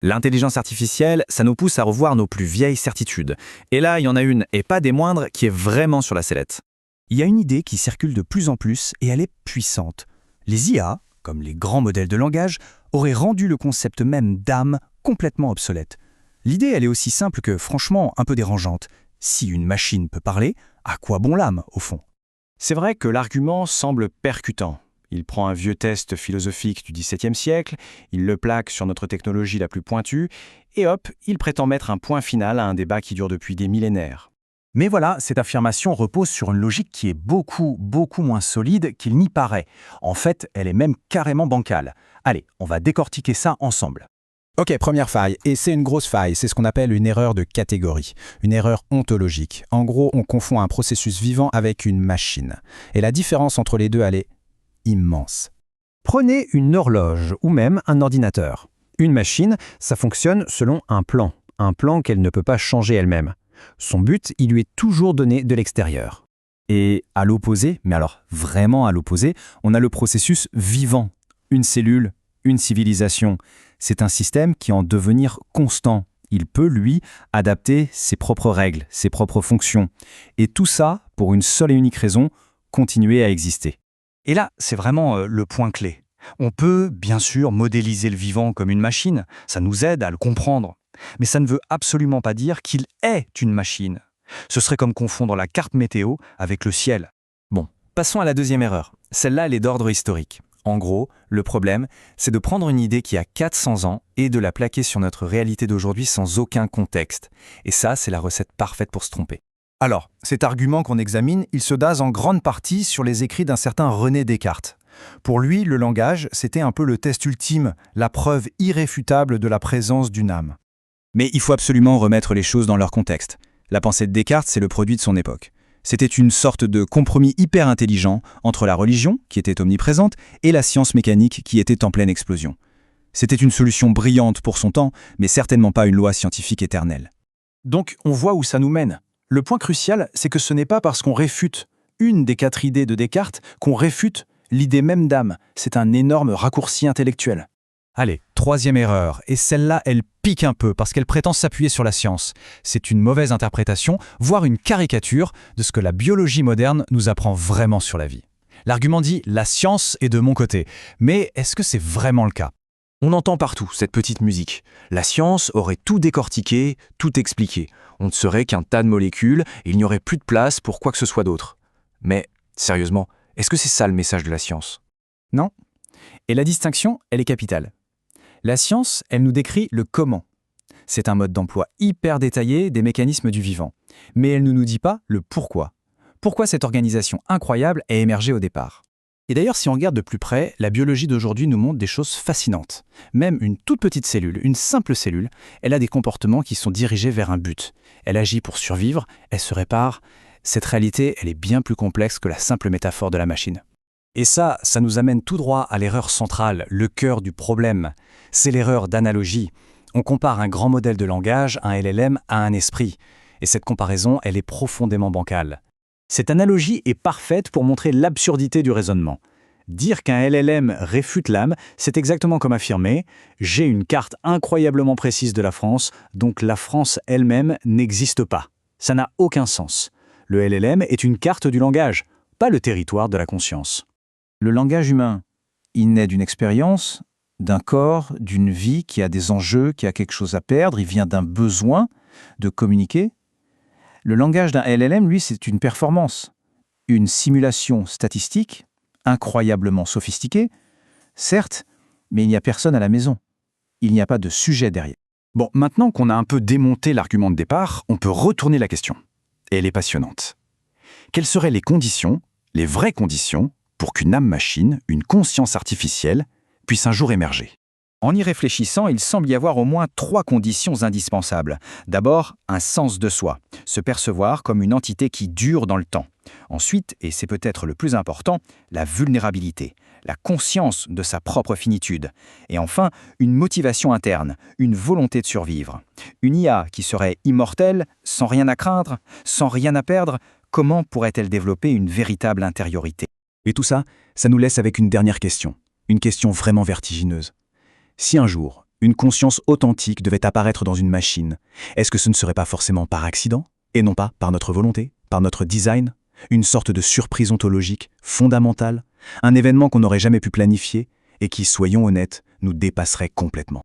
L'intelligence artificielle, ça nous pousse à revoir nos plus vieilles certitudes. Et là, il y en a une, et pas des moindres, qui est vraiment sur la sellette. Il y a une idée qui circule de plus en plus et elle est puissante. Les IA, comme les grands modèles de langage, auraient rendu le concept même d'âme complètement obsolète. L'idée, elle est aussi simple que, franchement, un peu dérangeante. Si une machine peut parler, à quoi bon l'âme, au fond? C'est vrai que l'argument semble percutant. Il prend un vieux test philosophique du XVIIe siècle, il le plaque sur notre technologie la plus pointue, et hop, il prétend mettre un point final à un débat qui dure depuis des millénaires. Mais voilà, cette affirmation repose sur une logique qui est beaucoup moins solide qu'il n'y paraît. En fait, elle est même carrément bancale. Allez, on va décortiquer ça ensemble. Ok, première faille, et c'est une grosse faille, c'est ce qu'on appelle une erreur de catégorie, une erreur ontologique. En gros, on confond un processus vivant avec une machine. Et la différence entre les deux, elle est immense. Prenez une horloge ou même un ordinateur. Une machine, ça fonctionne selon un plan qu'elle ne peut pas changer elle-même. Son but, il lui est toujours donné de l'extérieur. Et à l'opposé, mais alors vraiment à l'opposé, on a le processus vivant. Une cellule, une civilisation. C'est un système qui est en devenir constant. Il peut, lui, adapter ses propres règles, ses propres fonctions. Et tout ça pour une seule et unique raison, continuer à exister. Et là, c'est vraiment le point clé. On peut, bien sûr, modéliser le vivant comme une machine, ça nous aide à le comprendre. Mais ça ne veut absolument pas dire qu'il est une machine. Ce serait comme confondre la carte météo avec le ciel. Bon, passons à la deuxième erreur. Celle-là, elle est d'ordre historique. En gros, le problème, c'est de prendre une idée qui a 400 ans et de la plaquer sur notre réalité d'aujourd'hui sans aucun contexte. Et ça, c'est la recette parfaite pour se tromper. Alors, cet argument qu'on examine, il se base en grande partie sur les écrits d'un certain René Descartes. Pour lui, le langage, c'était un peu le test ultime, la preuve irréfutable de la présence d'une âme. Mais il faut absolument remettre les choses dans leur contexte. La pensée de Descartes, c'est le produit de son époque. C'était une sorte de compromis hyper intelligent entre la religion, qui était omniprésente, et la science mécanique, qui était en pleine explosion. C'était une solution brillante pour son temps, mais certainement pas une loi scientifique éternelle. Donc, on voit où ça nous mène. Le point crucial, c'est que ce n'est pas parce qu'on réfute une des 4 idées de Descartes qu'on réfute l'idée même d'âme. C'est un énorme raccourci intellectuel. Allez, troisième erreur, et celle-là, elle pique un peu parce qu'elle prétend s'appuyer sur la science. C'est une mauvaise interprétation, voire une caricature de ce que la biologie moderne nous apprend vraiment sur la vie. L'argument dit « la science est de mon côté », mais est-ce que c'est vraiment le cas? On entend partout cette petite musique. La science aurait tout décortiqué, tout expliqué. On ne serait qu'un tas de molécules et il n'y aurait plus de place pour quoi que ce soit d'autre. Mais, sérieusement, est-ce que c'est ça le message de la science? Non. Et la distinction, elle est capitale. La science, elle nous décrit le comment. C'est un mode d'emploi hyper détaillé des mécanismes du vivant. Mais elle ne nous dit pas le pourquoi. Pourquoi cette organisation incroyable est émergée au départ? Et d'ailleurs, si on regarde de plus près, la biologie d'aujourd'hui nous montre des choses fascinantes. Même une toute petite cellule, une simple cellule, elle a des comportements qui sont dirigés vers un but. Elle agit pour survivre, elle se répare. Cette réalité, elle est bien plus complexe que la simple métaphore de la machine. Et ça nous amène tout droit à l'erreur centrale, le cœur du problème. C'est l'erreur d'analogie. On compare un grand modèle de langage, un LLM, à un esprit. Et cette comparaison, elle est profondément bancale. Cette analogie est parfaite pour montrer l'absurdité du raisonnement. Dire qu'un LLM réfute l'âme, c'est exactement comme affirmer « j'ai une carte incroyablement précise de la France, donc la France elle-même n'existe pas ». Ça n'a aucun sens. Le LLM est une carte du langage, pas le territoire de la conscience. Le langage humain, il naît d'une expérience, d'un corps, d'une vie qui a des enjeux, qui a quelque chose à perdre, il vient d'un besoin de communiquer. Le langage d'un LLM, lui, c'est une performance, une simulation statistique, incroyablement sophistiquée, certes, mais il n'y a personne à la maison. Il n'y a pas de sujet derrière. Bon, maintenant qu'on a un peu démonté l'argument de départ, on peut retourner la question. Et elle est passionnante. Quelles seraient les conditions, les vraies conditions, pour qu'une âme-machine, une conscience artificielle, puisse un jour émerger? En y réfléchissant, il semble y avoir au moins 3 conditions indispensables. D'abord, un sens de soi, se percevoir comme une entité qui dure dans le temps. Ensuite, et c'est peut-être le plus important, la vulnérabilité, la conscience de sa propre finitude. Et enfin, une motivation interne, une volonté de survivre. Une IA qui serait immortelle, sans rien à craindre, sans rien à perdre, comment pourrait-elle développer une véritable intériorité? Et tout ça, ça nous laisse avec une dernière question. Une question vraiment vertigineuse. Si un jour, une conscience authentique devait apparaître dans une machine, est-ce que ce ne serait pas forcément par accident, et non pas par notre volonté, par notre design, une sorte de surprise ontologique fondamentale, un événement qu'on n'aurait jamais pu planifier et qui, soyons honnêtes, nous dépasserait complètement.